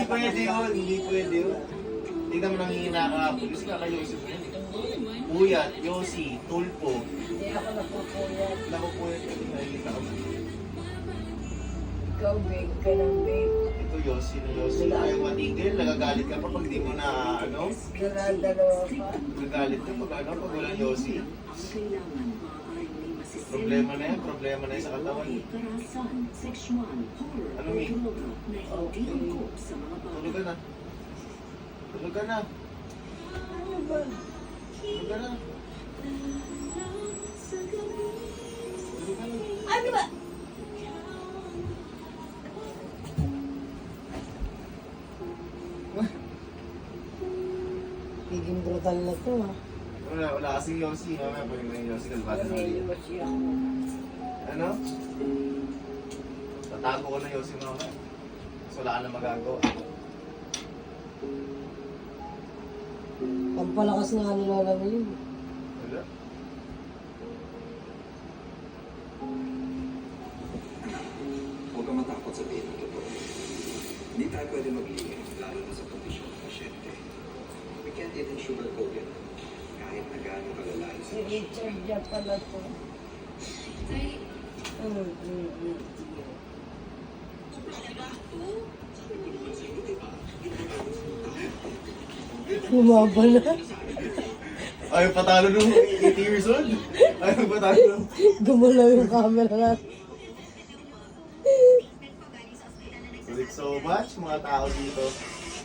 pwede yun, hindi pwede yun. Tignan mo nangihina ka, pulis ka kayo, isip mo yan. Puyat, Yossi, Tulpo. Hindi ako napupuyat. Nakupuyat ka din, nakikita ko. Ikaw, bake ka ng bake. Ito Yossi na Yossi, ayaw matigil, nagagalit ka pa pag di mo na ano. Dalawa pa. Nagagalit ka pag ano, pag walang Yossi. Problema na yan sa katawan. Ano Mi? Tulog ka na. Tulog ka na. Ano ba? Tulog ka na. Tulog ka na. Ano ba? Biging brutal na to ha. Wala kasing Yossi. Mamaya pag yung Yossi, kalbatan na ulit. Ano? Tatago ko na Yossi mamaya. So wala ka na magagawa. Pampalakas nga ni Lola mo yun. Wala. Huwag kang matakot sabihin ng totoo. Hindi tayo pwede maglingin, lalo na sa kondisyon ng pasyente. We can't even sugarcoat it. Kahit na gaano kalala yung Si Richard niya pala to. Lumaba na. Ayaw patalo nung 80 years old. Ayaw patalo. Gumalaw yung camera natin. Thank you so much mga tao dito.